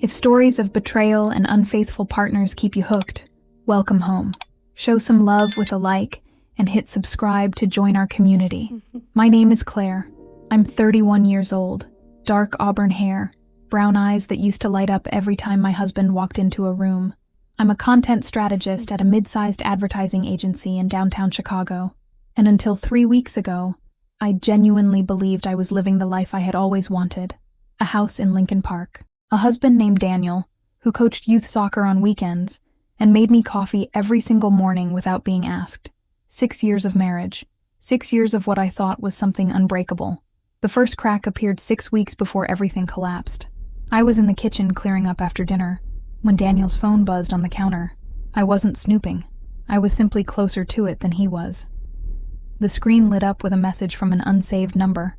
If stories of betrayal and unfaithful partners keep you hooked, welcome home. Show some love with a like and hit subscribe to join our community. My name is Claire. I'm 31 years old, dark auburn hair, brown eyes that used to light up every time my husband walked into a room. I'm a content strategist at a mid-sized advertising agency in downtown Chicago, and until 3 weeks ago, I genuinely believed I was living the life I had always wanted, a house in Lincoln Park, a husband named Daniel, who coached youth soccer on weekends, and made me coffee every single morning without being asked. 6 years of marriage, 6 years of what I thought was something unbreakable. The first crack appeared 6 weeks before everything collapsed. I was in the kitchen clearing up after dinner, when Daniel's phone buzzed on the counter. I wasn't snooping. I was simply closer to it than he was. The screen lit up with a message from an unsaved number.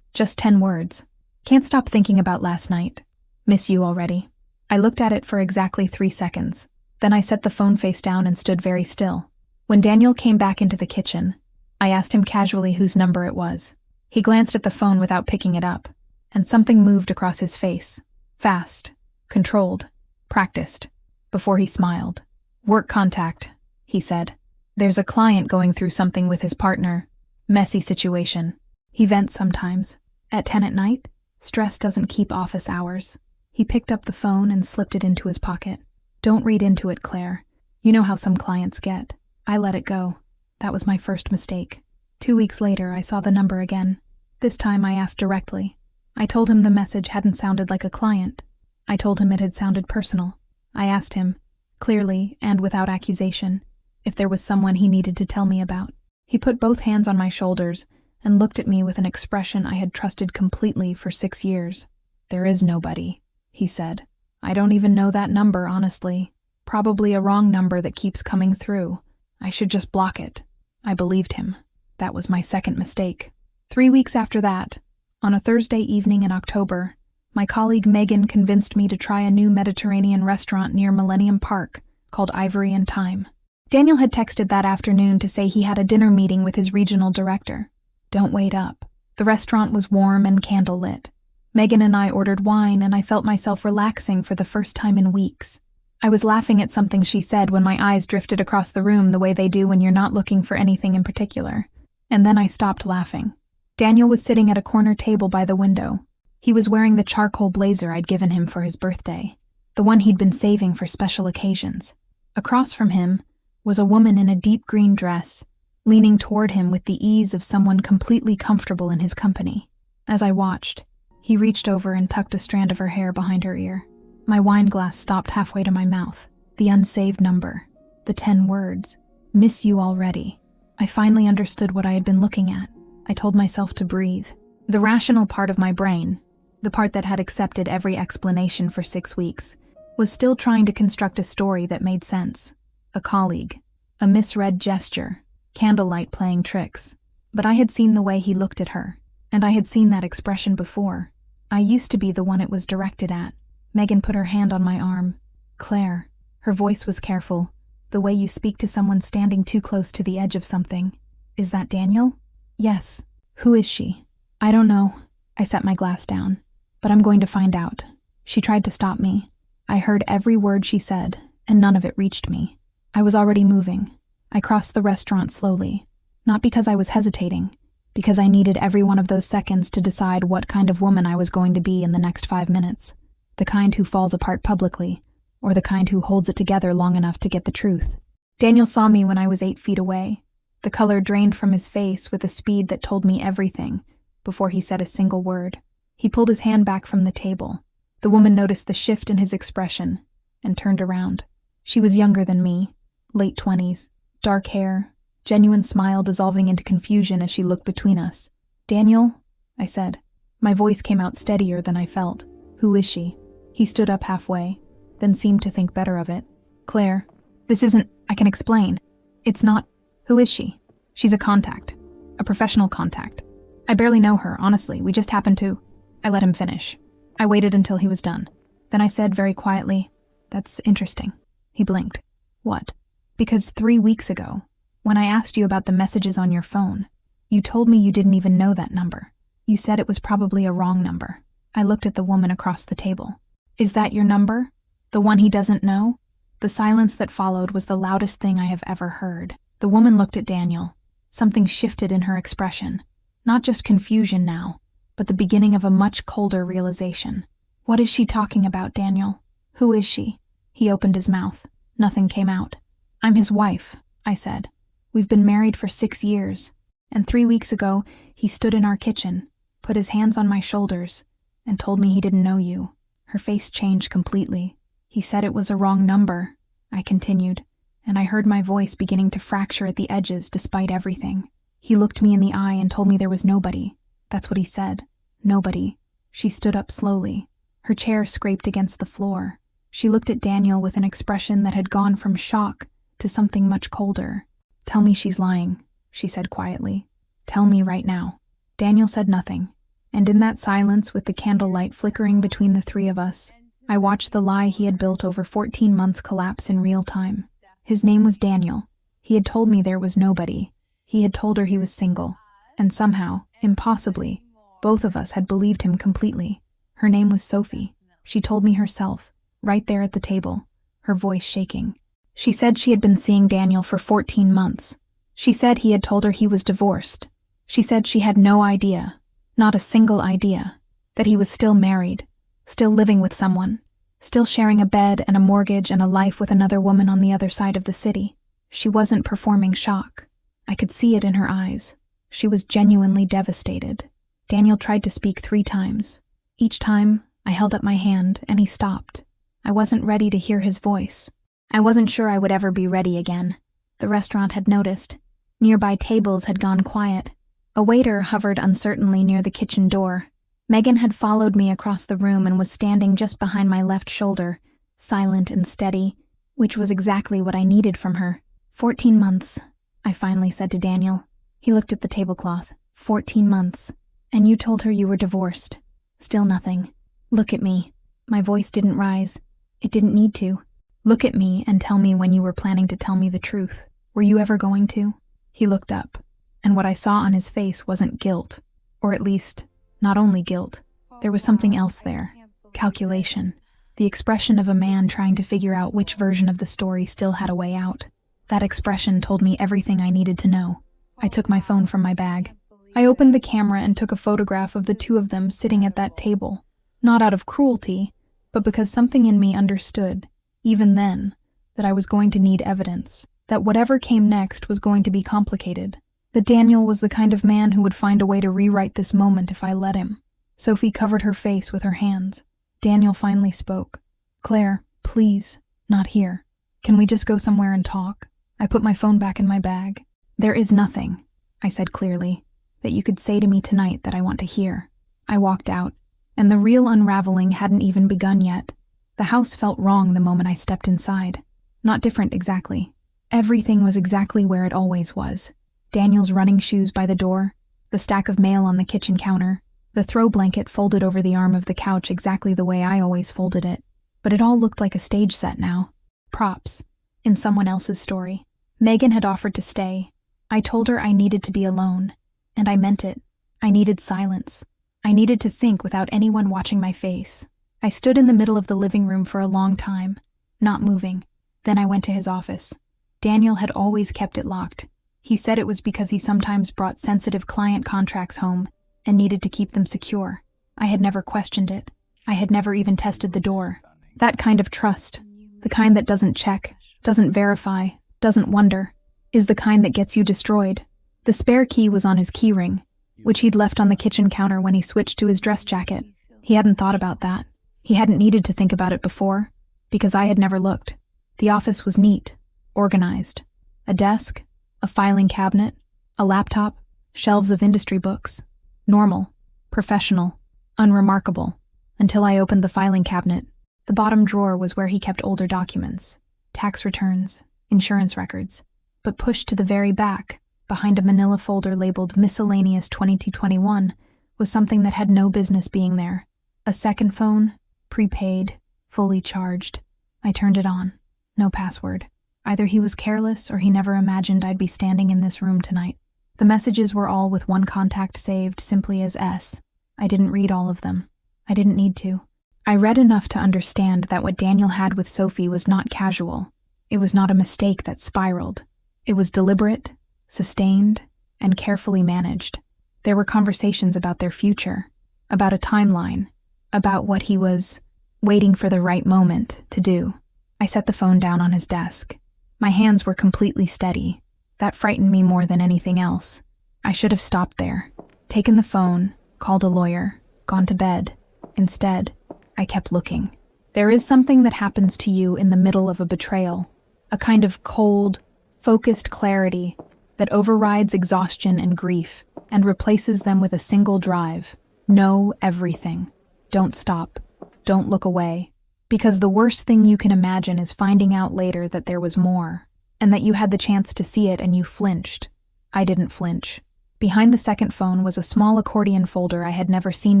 Just 10 words. Can't stop thinking about last night. Miss you already. I looked at it for exactly 3 seconds. Then I set the phone face down and stood very still. When Daniel came back into the kitchen, I asked him casually whose number it was. He glanced at the phone without picking it up, and something moved across his face. Fast, controlled, practiced, before he smiled. Work contact, he said. There's a client going through something with his partner. Messy situation. He vents sometimes. At 10 at night, stress doesn't keep office hours. He picked up the phone and slipped it into his pocket. Don't read into it, Claire. You know how some clients get. I let it go. That was my first mistake. 2 weeks later, I saw the number again. This time I asked directly. I told him the message hadn't sounded like a client. I told him it had sounded personal. I asked him, clearly and without accusation, if there was someone he needed to tell me about. He put both hands on my shoulders and looked at me with an expression I had trusted completely for 6 years. There is nobody, he said. I don't even know that number, honestly. Probably a wrong number that keeps coming through. I should just block it. I believed him. That was my second mistake. 3 weeks after that, on a Thursday evening in October, my colleague Megan convinced me to try a new Mediterranean restaurant near Millennium Park called Ivory and Thyme. Daniel had texted that afternoon to say he had a dinner meeting with his regional director. Don't wait up. The restaurant was warm and candlelit. Megan and I ordered wine, and I felt myself relaxing for the first time in weeks. I was laughing at something she said when my eyes drifted across the room the way they do when you're not looking for anything in particular. And then I stopped laughing. Daniel was sitting at a corner table by the window. He was wearing the charcoal blazer I'd given him for his birthday, the one he'd been saving for special occasions. Across from him was a woman in a deep green dress, leaning toward him with the ease of someone completely comfortable in his company. As I watched, he reached over and tucked a strand of her hair behind her ear. My wine glass stopped halfway to my mouth. The unsaved number. The 10 words. Miss you already. I finally understood what I had been looking at. I told myself to breathe. The rational part of my brain, the part that had accepted every explanation for 6 weeks, was still trying to construct a story that made sense. A colleague. A misread gesture. Candlelight playing tricks. But I had seen the way he looked at her, and I had seen that expression before. I used to be the one it was directed at. Megan put her hand on my arm. Claire. Her voice was careful, the way you speak to someone standing too close to the edge of something. Is that Daniel? Yes. Who is she? I don't know. I set my glass down. But I'm going to find out. She tried to stop me. I heard every word she said, and none of it reached me. I was already moving. I crossed the restaurant slowly. Not because I was hesitating, because I needed every one of those seconds to decide what kind of woman I was going to be in the next 5 minutes. The kind who falls apart publicly, or the kind who holds it together long enough to get the truth. Daniel saw me when I was 8 feet away. The color drained from his face with a speed that told me everything, before he said a single word. He pulled his hand back from the table. The woman noticed the shift in his expression, and turned around. She was younger than me, late 20s, dark hair, genuine smile dissolving into confusion as she looked between us. Daniel, I said. My voice came out steadier than I felt. Who is she? He stood up halfway, then seemed to think better of it. Claire, this isn't, I can explain. It's not, who is she? She's a contact. A professional contact. I barely know her, honestly, we just happened to. I let him finish. I waited until he was done. Then I said very quietly, that's interesting. He blinked. What? Because 3 weeks ago, when I asked you about the messages on your phone, you told me you didn't even know that number. You said it was probably a wrong number. I looked at the woman across the table. Is that your number? The one he doesn't know? The silence that followed was the loudest thing I have ever heard. The woman looked at Daniel. Something shifted in her expression. Not just confusion now, but the beginning of a much colder realization. What is she talking about, Daniel? Who is she? He opened his mouth. Nothing came out. I'm his wife, I said. We've been married for 6 years, and 3 weeks ago, he stood in our kitchen, put his hands on my shoulders, and told me he didn't know you. Her face changed completely. He said it was a wrong number, I continued, and I heard my voice beginning to fracture at the edges despite everything. He looked me in the eye and told me there was nobody. That's what he said. Nobody. She stood up slowly. Her chair scraped against the floor. She looked at Daniel with an expression that had gone from shock to something much colder. Tell me she's lying, she said quietly. Tell me right now. Daniel said nothing, and in that silence with the candlelight flickering between the three of us, I watched the lie he had built over 14 months collapse in real time. His name was Daniel. He had told me there was nobody. He had told her he was single. And somehow, impossibly, both of us had believed him completely. Her name was Sophie. She told me herself, right there at the table, her voice shaking. She said she had been seeing Daniel for 14 months. She said he had told her he was divorced. She said she had no idea, not a single idea, that he was still married, still living with someone, still sharing a bed and a mortgage and a life with another woman on the other side of the city. She wasn't performing shock. I could see it in her eyes. She was genuinely devastated. Daniel tried to speak 3 times. Each time, I held up my hand and he stopped. I wasn't ready to hear his voice. I wasn't sure I would ever be ready again. The restaurant had noticed. Nearby tables had gone quiet. A waiter hovered uncertainly near the kitchen door. Megan had followed me across the room and was standing just behind my left shoulder, silent and steady, which was exactly what I needed from her. 14 months, I finally said to Daniel. He looked at the tablecloth. 14 months. And you told her you were divorced. Still nothing. Look at me. My voice didn't rise. It didn't need to. Look at me and tell me when you were planning to tell me the truth. Were you ever going to? He looked up, and what I saw on his face wasn't guilt, or at least, not only guilt. There was something else there. Calculation. The expression of a man trying to figure out which version of the story still had a way out. That expression told me everything I needed to know. I took my phone from my bag. I opened the camera and took a photograph of the two of them sitting at that table. Not out of cruelty, but because something in me understood, even then, that I was going to need evidence, that whatever came next was going to be complicated, that Daniel was the kind of man who would find a way to rewrite this moment if I let him. Sophie covered her face with her hands. Daniel finally spoke. Claire, please, not here. Can we just go somewhere and talk? I put my phone back in my bag. There is nothing, I said clearly, that you could say to me tonight that I want to hear. I walked out, and the real unraveling hadn't even begun yet. The house felt wrong the moment I stepped inside. Not different exactly. Everything was exactly where it always was. Daniel's running shoes by the door, the stack of mail on the kitchen counter, the throw blanket folded over the arm of the couch exactly the way I always folded it. But it all looked like a stage set now. Props. In someone else's story. Megan had offered to stay. I told her I needed to be alone. And I meant it. I needed silence. I needed to think without anyone watching my face. I stood in the middle of the living room for a long time, not moving. Then I went to his office. Daniel had always kept it locked. He said it was because he sometimes brought sensitive client contracts home and needed to keep them secure. I had never questioned it. I had never even tested the door. That kind of trust, the kind that doesn't check, doesn't verify, doesn't wonder, is the kind that gets you destroyed. The spare key was on his keyring, which he'd left on the kitchen counter when he switched to his dress jacket. He hadn't thought about that. He hadn't needed to think about it before, because I had never looked. The office was neat, organized. A desk, a filing cabinet, a laptop, shelves of industry books. Normal, professional, unremarkable, until I opened the filing cabinet. The bottom drawer was where he kept older documents, tax returns, insurance records, but pushed to the very back, behind a manila folder labeled Miscellaneous 2221, was something that had no business being there. A second phone, prepaid, fully charged. I turned it on. No password. Either he was careless or he never imagined I'd be standing in this room tonight. The messages were all with one contact saved simply as S. I didn't read all of them. I didn't need to. I read enough to understand that what Daniel had with Sophie was not casual. It was not a mistake that spiraled. It was deliberate, sustained, and carefully managed. There were conversations about their future, about a timeline, about what he was waiting for the right moment to do. I set the phone down on his desk. My hands were completely steady. That frightened me more than anything else. I should have stopped there, taken the phone, called a lawyer, gone to bed. Instead, I kept looking. There is something that happens to you in the middle of a betrayal, a kind of cold, focused clarity that overrides exhaustion and grief and replaces them with a single drive. Know everything. Don't stop. Don't look away. Because the worst thing you can imagine is finding out later that there was more, and that you had the chance to see it and you flinched. I didn't flinch. Behind the second phone was a small accordion folder I had never seen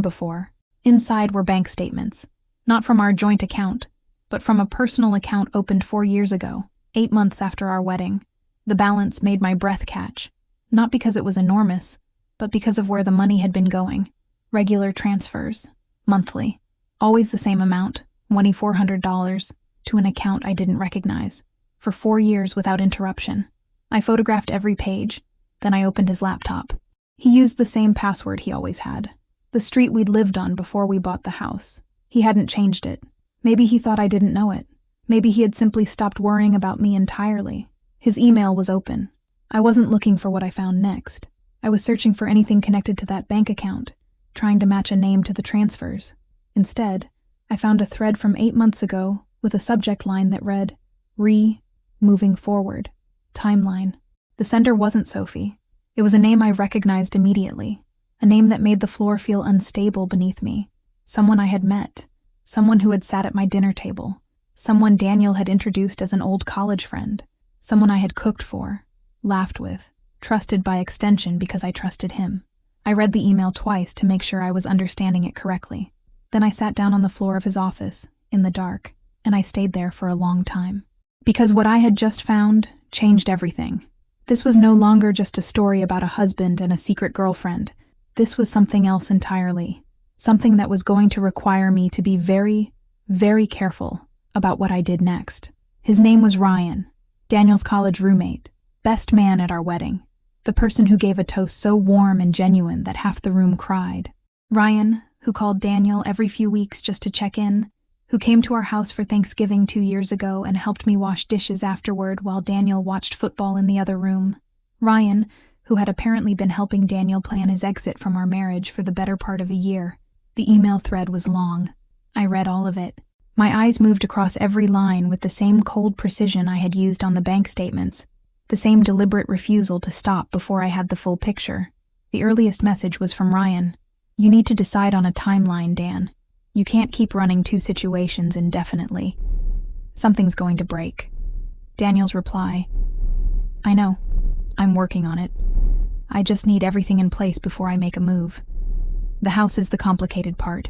before. Inside were bank statements, not from our joint account, but from a personal account opened 4 years ago, 8 months after our wedding. The balance made my breath catch, not because it was enormous, but because of where the money had been going. Regular transfers, monthly, always the same amount, $2,400, to an account I didn't recognize, for 4 years without interruption. I photographed every page, then I opened his laptop. He used the same password he always had. The street we'd lived on before we bought the house. He hadn't changed it. Maybe he thought I didn't know it. Maybe he had simply stopped worrying about me entirely. His email was open. I wasn't looking for what I found next. I was searching for anything connected to that bank account, trying to match a name to the transfers. Instead, I found a thread from 8 months ago with a subject line that read, moving forward, timeline. The sender wasn't Sophie. It was a name I recognized immediately. A name that made the floor feel unstable beneath me. Someone I had met. Someone who had sat at my dinner table. Someone Daniel had introduced as an old college friend. Someone I had cooked for, laughed with, trusted by extension because I trusted him. I read the email twice to make sure I was understanding it correctly. Then I sat down on the floor of his office, in the dark, and I stayed there for a long time. Because what I had just found changed everything. This was no longer just a story about a husband and a secret girlfriend. This was something else entirely. Something that was going to require me to be very, very careful about what I did next. His name was Ryan, Daniel's college roommate, best man at our wedding, the person who gave a toast so warm and genuine that half the room cried. Ryan, who called Daniel every few weeks just to check in, who came to our house for Thanksgiving 2 years ago and helped me wash dishes afterward while Daniel watched football in the other room. Ryan, who had apparently been helping Daniel plan his exit from our marriage for the better part of a year. The email thread was long. I read all of it. My eyes moved across every line with the same cold precision I had used on the bank statements, the same deliberate refusal to stop before I had the full picture. The earliest message was from Ryan. You need to decide on a timeline, Dan. You can't keep running 2 situations indefinitely. Something's going to break. Daniel's reply. I know. I'm working on it. I just need everything in place before I make a move. The house is the complicated part.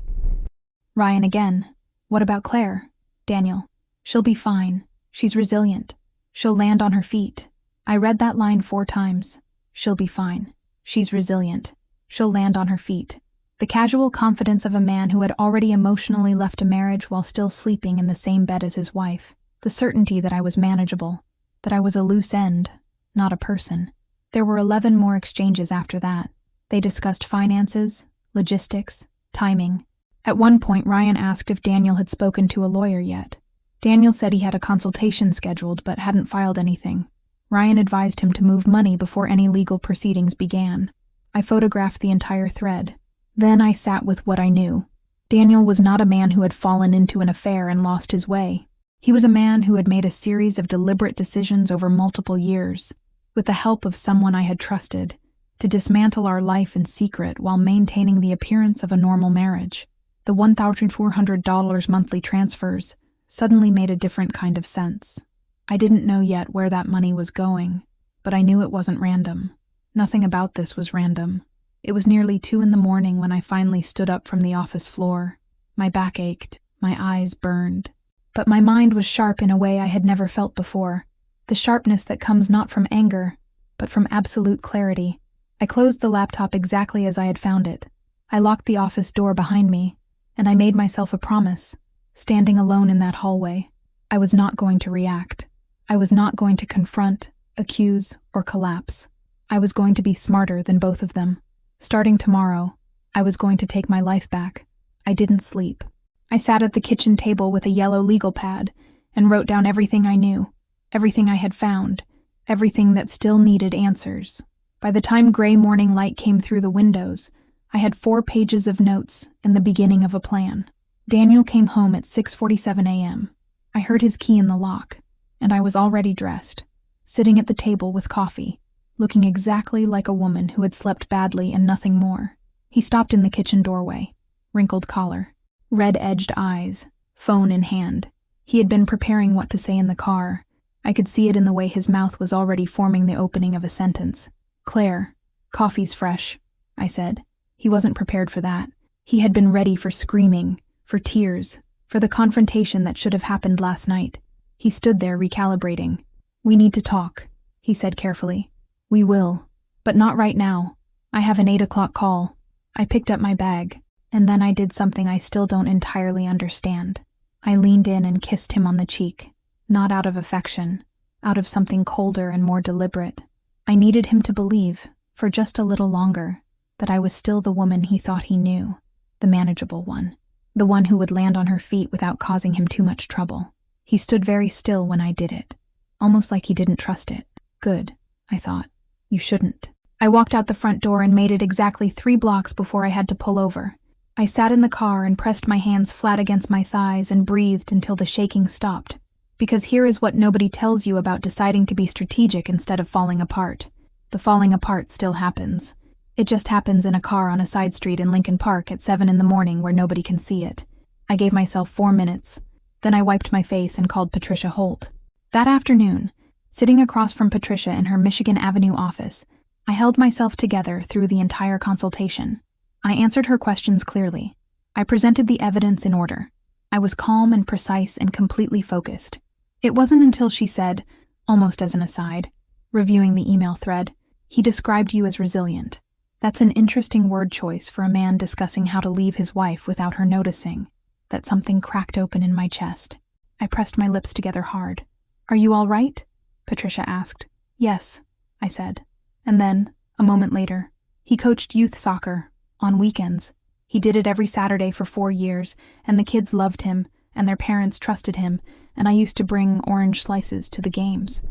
Ryan again. What about Claire? Daniel. She'll be fine. She's resilient. She'll land on her feet. I read that line 4 times. She'll be fine. She's resilient. She'll land on her feet. The casual confidence of a man who had already emotionally left a marriage while still sleeping in the same bed as his wife. The certainty that I was manageable. That I was a loose end, not a person. There were 11 more exchanges after that. They discussed finances, logistics, timing. At one point, Ryan asked if Daniel had spoken to a lawyer yet. Daniel said he had a consultation scheduled but hadn't filed anything. Ryan advised him to move money before any legal proceedings began. I photographed the entire thread. Then I sat with what I knew. Daniel was not a man who had fallen into an affair and lost his way. He was a man who had made a series of deliberate decisions over multiple years, with the help of someone I had trusted, to dismantle our life in secret while maintaining the appearance of a normal marriage. The $1,400 monthly transfers suddenly made a different kind of sense. I didn't know yet where that money was going, but I knew it wasn't random. Nothing about this was random. It was nearly 2 a.m. when I finally stood up from the office floor. My back ached, my eyes burned. But my mind was sharp in a way I had never felt before. The sharpness that comes not from anger, but from absolute clarity. I closed the laptop exactly as I had found it. I locked the office door behind me. and I made myself a promise. Standing alone in that hallway, I was not going to react. I was not going to confront, accuse, or collapse. I was going to be smarter than both of them. Starting tomorrow, I was going to take my life back. I didn't sleep. I sat at the kitchen table with a yellow legal pad and wrote down everything I knew, everything I had found, everything that still needed answers. By the time gray morning light came through the windows, I had 4 pages of notes and the beginning of a plan. Daniel came home at 6:47 a.m. I heard his key in the lock, and I was already dressed, sitting at the table with coffee, looking exactly like a woman who had slept badly and nothing more. He stopped in the kitchen doorway, wrinkled collar, red-edged eyes, phone in hand. He had been preparing what to say in the car. I could see it in the way his mouth was already forming the opening of a sentence. "Claire, coffee's fresh," I said. He wasn't prepared for that. He had been ready for screaming, for tears, for the confrontation that should have happened last night. He stood there recalibrating. "We need to talk," he said carefully. "We will, but not right now. I have an 8 o'clock call." I picked up my bag, and then I did something I still don't entirely understand. I leaned in and kissed him on the cheek, not out of affection, out of something colder and more deliberate. I needed him to believe, for just a little longer, that I was still the woman he thought he knew, the manageable one, the one who would land on her feet without causing him too much trouble. He stood very still when I did it, almost like he didn't trust it. Good, I thought. You shouldn't. I walked out the front door and made it exactly 3 blocks before I had to pull over. I sat in the car and pressed my hands flat against my thighs and breathed until the shaking stopped. Because here is what nobody tells you about deciding to be strategic instead of falling apart. The falling apart still happens. It just happens in a car on a side street in Lincoln Park at 7 in the morning where nobody can see it. I gave myself 4 minutes. Then I wiped my face and called Patricia Holt. That afternoon, sitting across from Patricia in her Michigan Avenue office, I held myself together through the entire consultation. I answered her questions clearly. I presented the evidence in order. I was calm and precise and completely focused. It wasn't until she said, almost as an aside, reviewing the email thread, "He described you as resilient." That's an interesting word choice for a man discussing how to leave his wife without her noticing. That something cracked open in my chest. I pressed my lips together hard. "Are you all right?" Patricia asked. "Yes," I said. And then, a moment later, "He coached youth soccer, on weekends. He did it every Saturday for 4 years, and the kids loved him, and their parents trusted him, and I used to bring orange slices to the games."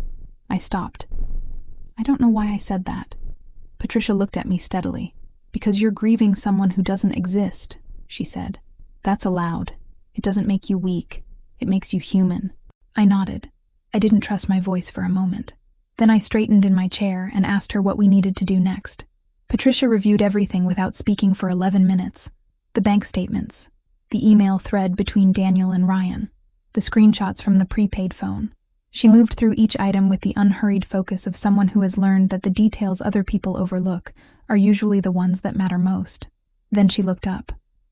I stopped. I don't know why I said that. Patricia looked at me steadily. "Because you're grieving someone who doesn't exist," she said. "That's allowed. It doesn't make you weak. It makes you human." I nodded. I didn't trust my voice for a moment. Then I straightened in my chair and asked her what we needed to do next. Patricia reviewed everything without speaking for 11 minutes. The bank statements, the email thread between Daniel and Ryan, the screenshots from the prepaid phone. She moved through each item with the unhurried focus of someone who has learned that the details other people overlook are usually the ones that matter most. Then she looked up.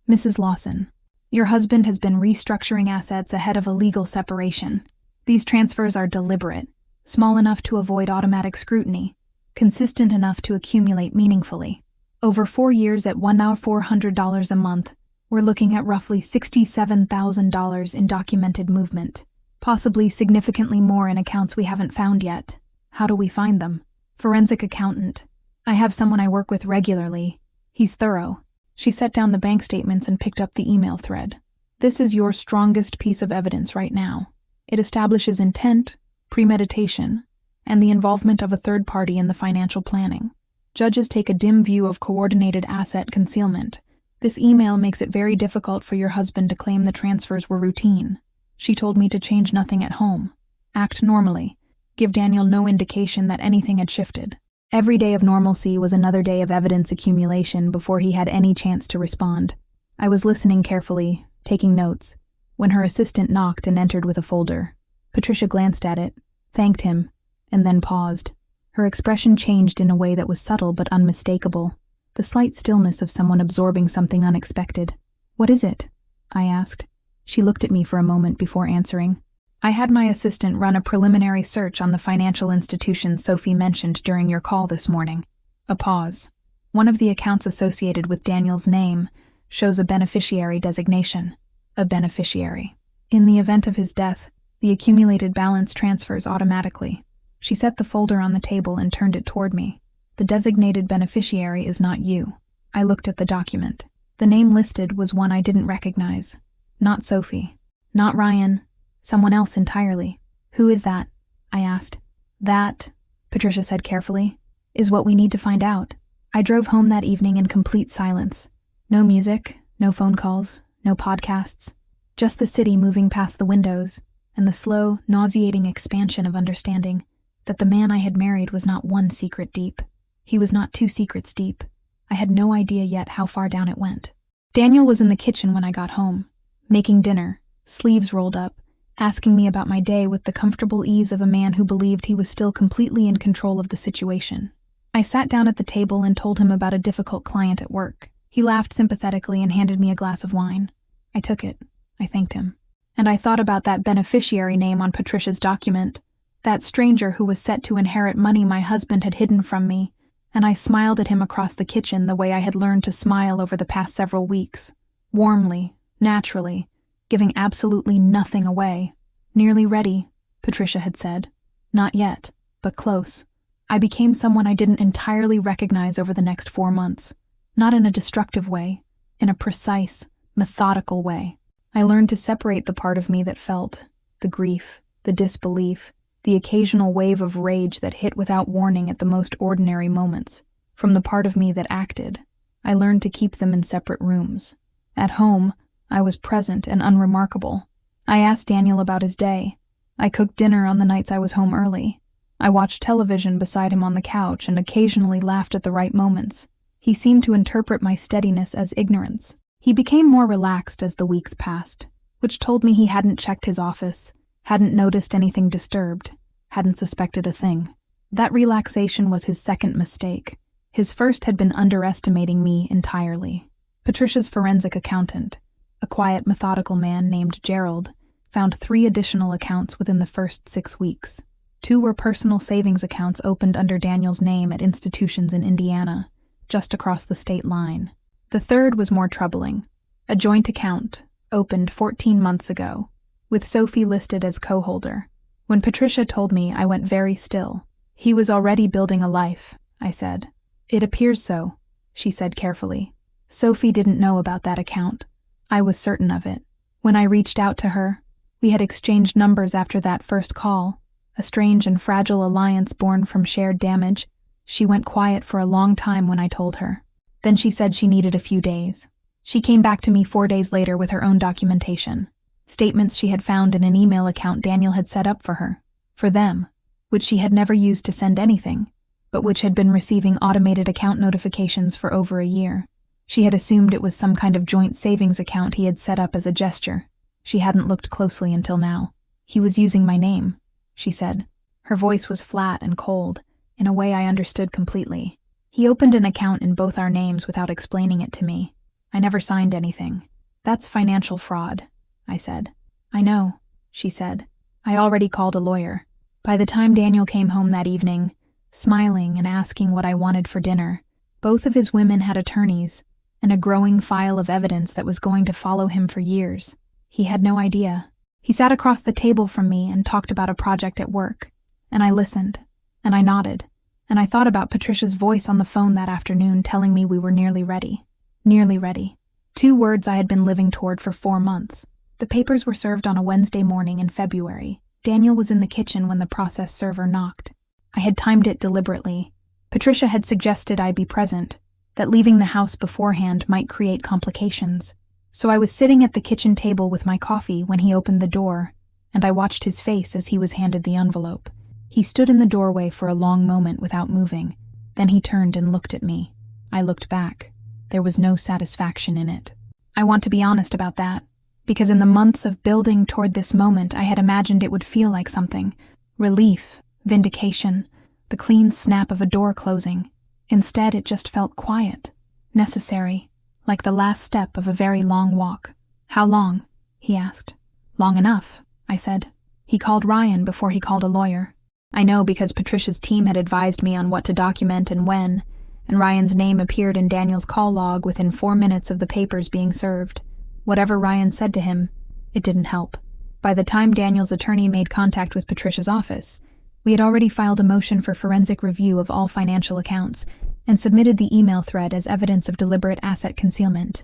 "Mrs. Lawson, your husband has been restructuring assets ahead of a legal separation. These transfers are deliberate, small enough to avoid automatic scrutiny, consistent enough to accumulate meaningfully. Over 4 years at $1,400 a month, we're looking at roughly $67,000 in documented movement, possibly significantly more in accounts we haven't found yet. How do we find them? Forensic accountant. I have someone I work with regularly. He's thorough." She set down the bank statements and picked up the email thread. "This is your strongest piece of evidence right now. It establishes intent, premeditation, and the involvement of a third party in the financial planning. Judges take a dim view of coordinated asset concealment. This email makes it very difficult for your husband to claim the transfers were routine. She told me to change nothing at home. Act normally. Give Daniel no indication that anything had shifted." Every day of normalcy was another day of evidence accumulation before he had any chance to respond. I was listening carefully, taking notes, when her assistant knocked and entered with a folder. Patricia glanced at it, thanked him, and then paused. Her expression changed in a way that was subtle but unmistakable, the slight stillness of someone absorbing something unexpected. "What is it?" I asked. She looked at me for a moment before answering. "I had my assistant run a preliminary search on the financial institutions Sophie mentioned during your call this morning." A pause. "One of the accounts associated with Daniel's name shows a beneficiary designation. A beneficiary. In the event of his death, the accumulated balance transfers automatically. She set the folder on the table and turned it toward me. The designated beneficiary is not you. I looked at the document. The name listed was one I didn't recognize. Not Sophie. Not Ryan. Someone else entirely. Who is that? I asked. That, Patricia said carefully, is what we need to find out. I drove home that evening in complete silence. No music, no phone calls, no podcasts. Just the city moving past the windows, and the slow, nauseating expansion of understanding that the man I had married was not one secret deep. He was not two secrets deep. I had no idea yet how far down it went. Daniel was in the kitchen when I got home, making dinner, sleeves rolled up, asking me about my day with the comfortable ease of a man who believed he was still completely in control of the situation. I sat down at the table and told him about a difficult client at work. He laughed sympathetically and handed me a glass of wine. I took it. I thanked him. And I thought about that beneficiary name on Patricia's document, that stranger who was set to inherit money my husband had hidden from me, and I smiled at him across the kitchen the way I had learned to smile over the past several weeks. Warmly, naturally, giving absolutely nothing away. Nearly ready, Patricia had said. Not yet, but close. I became someone I didn't entirely recognize over the next 4 months. Not in a destructive way, in a precise, methodical way. I learned to separate the part of me that felt, the grief, the disbelief, the occasional wave of rage that hit without warning at the most ordinary moments, from the part of me that acted. I learned to keep them in separate rooms. At home, I was present and unremarkable. I asked Daniel about his day. I cooked dinner on the nights I was home early. I watched television beside him on the couch and occasionally laughed at the right moments. He seemed to interpret my steadiness as ignorance. He became more relaxed as the weeks passed, which told me he hadn't checked his office, hadn't noticed anything disturbed, hadn't suspected a thing. That relaxation was his second mistake. His first had been underestimating me entirely. Patricia's forensic accountant, a quiet, methodical man named Gerald, found 3 additional accounts within the first 6 weeks. 2 were personal savings accounts opened under Daniel's name at institutions in Indiana, just across the state line. The third was more troubling. A joint account, opened 14 months ago, with Sophie listed as co-holder. When Patricia told me, I went very still. He was already building a life, I said. It appears so, she said carefully. Sophie didn't know about that account. I was certain of it. When I reached out to her, we had exchanged numbers after that first call, a strange and fragile alliance born from shared damage. She went quiet for a long time when I told her. Then she said she needed a few days. She came back to me 4 days later with her own documentation. Statements she had found in an email account Daniel had set up for her, for them, which she had never used to send anything, but which had been receiving automated account notifications for over a year. She had assumed it was some kind of joint savings account he had set up as a gesture. She hadn't looked closely until now. He was using my name, she said. Her voice was flat and cold, in a way I understood completely. He opened an account in both our names without explaining it to me. I never signed anything. That's financial fraud, I said. I know, she said. I already called a lawyer. By the time Daniel came home that evening, smiling and asking what I wanted for dinner, both of his women had attorneys and a growing file of evidence that was going to follow him for years. He had no idea. He sat across the table from me and talked about a project at work, and I listened, and I nodded, and I thought about Patricia's voice on the phone that afternoon telling me we were nearly ready. Nearly ready. 2 words I had been living toward for 4 months. The papers were served on a Wednesday morning in February. Daniel was in the kitchen when the process server knocked. I had timed it deliberately. Patricia had suggested I be present, that leaving the house beforehand might create complications. So I was sitting at the kitchen table with my coffee when he opened the door, and I watched his face as he was handed the envelope. He stood in the doorway for a long moment without moving. Then he turned and looked at me. I looked back. There was no satisfaction in it. I want to be honest about that, because in the months of building toward this moment I had imagined it would feel like something. Relief, vindication, the clean snap of a door closing. Instead, it just felt quiet, necessary, like the last step of a very long walk. How long? He asked. Long enough, I said. He called Ryan before he called a lawyer. I know because Patricia's team had advised me on what to document and when, and Ryan's name appeared in Daniel's call log within 4 minutes of the papers being served. Whatever Ryan said to him, it didn't help. By the time Daniel's attorney made contact with Patricia's office, we had already filed a motion for forensic review of all financial accounts and submitted the email thread as evidence of deliberate asset concealment.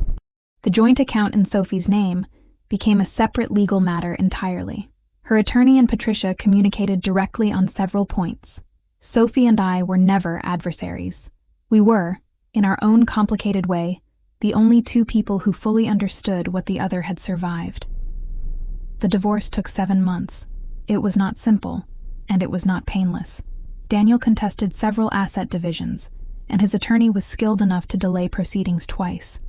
The joint account in Sophie's name became a separate legal matter entirely. Her attorney and Patricia communicated directly on several points. Sophie and I were never adversaries. We were, in our own complicated way, the only two people who fully understood what the other had survived. The divorce took 7 months. It was not simple, and it was not painless. Daniel contested several asset divisions, and his attorney was skilled enough to delay proceedings twice.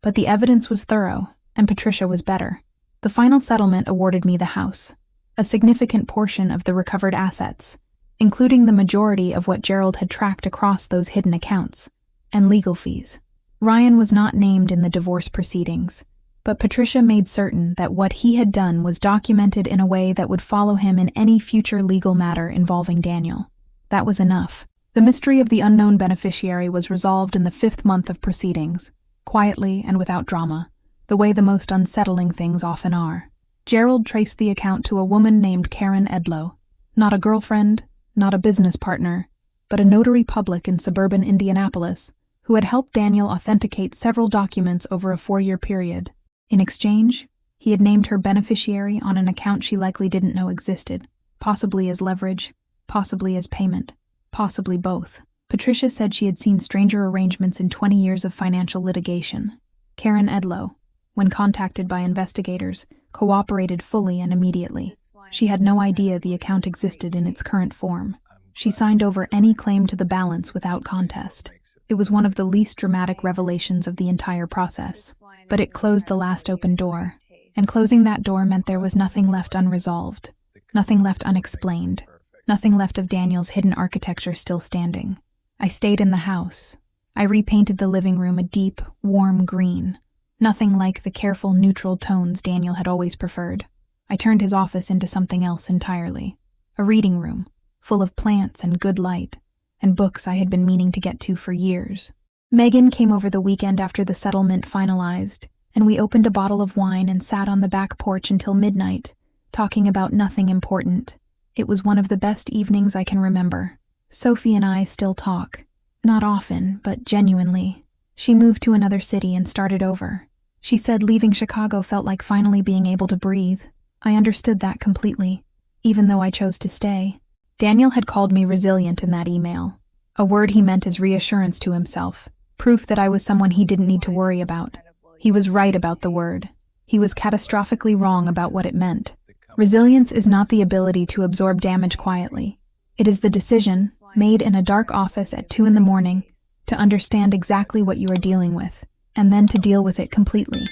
But the evidence was thorough, and Patricia was better. The final settlement awarded me the house, a significant portion of the recovered assets, including the majority of what Gerald had tracked across those hidden accounts, and legal fees. Ryan was not named in the divorce proceedings, but Patricia made certain that what he had done was documented in a way that would follow him in any future legal matter involving Daniel. That was enough. The mystery of the unknown beneficiary was resolved in the 5th month of proceedings, quietly and without drama, the way the most unsettling things often are. Gerald traced the account to a woman named Karen Edlow, not a girlfriend, not a business partner, but a notary public in suburban Indianapolis, who had helped Daniel authenticate several documents over a 4-year period. In exchange, he had named her beneficiary on an account she likely didn't know existed, possibly as leverage, possibly as payment, possibly both. Patricia said she had seen stranger arrangements in 20 years of financial litigation. Karen Edlow, when contacted by investigators, cooperated fully and immediately. She had no idea the account existed in its current form. She signed over any claim to the balance without contest. It was one of the least dramatic revelations of the entire process, but it closed the last open door, and closing that door meant there was nothing left unresolved, nothing left unexplained, nothing left of Daniel's hidden architecture still standing. I stayed in the house. I repainted the living room a deep, warm green, nothing like the careful, neutral tones Daniel had always preferred. I turned his office into something else entirely, a reading room, full of plants and good light, and books I had been meaning to get to for years. Megan came over the weekend after the settlement finalized, and we opened a bottle of wine and sat on the back porch until midnight, talking about nothing important. It was one of the best evenings I can remember. Sophie and I still talk. Not often, but genuinely. She moved to another city and started over. She said leaving Chicago felt like finally being able to breathe. I understood that completely, even though I chose to stay. Daniel had called me resilient in that email, a word he meant as reassurance to himself, proof that I was someone he didn't need to worry about. He was right about the word. He was catastrophically wrong about what it meant. Resilience is not the ability to absorb damage quietly. It is the decision, made in a dark office at 2 a.m, to understand exactly what you are dealing with, and then to deal with it completely.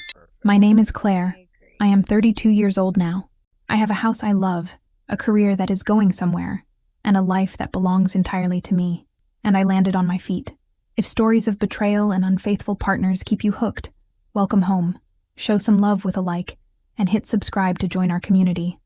My name is Claire. I am 32 years old now. I have a house I love, a career that is going somewhere, and a life that belongs entirely to me. And I landed on my feet. If stories of betrayal and unfaithful partners keep you hooked, welcome home. Show some love with a like, and hit subscribe to join our community.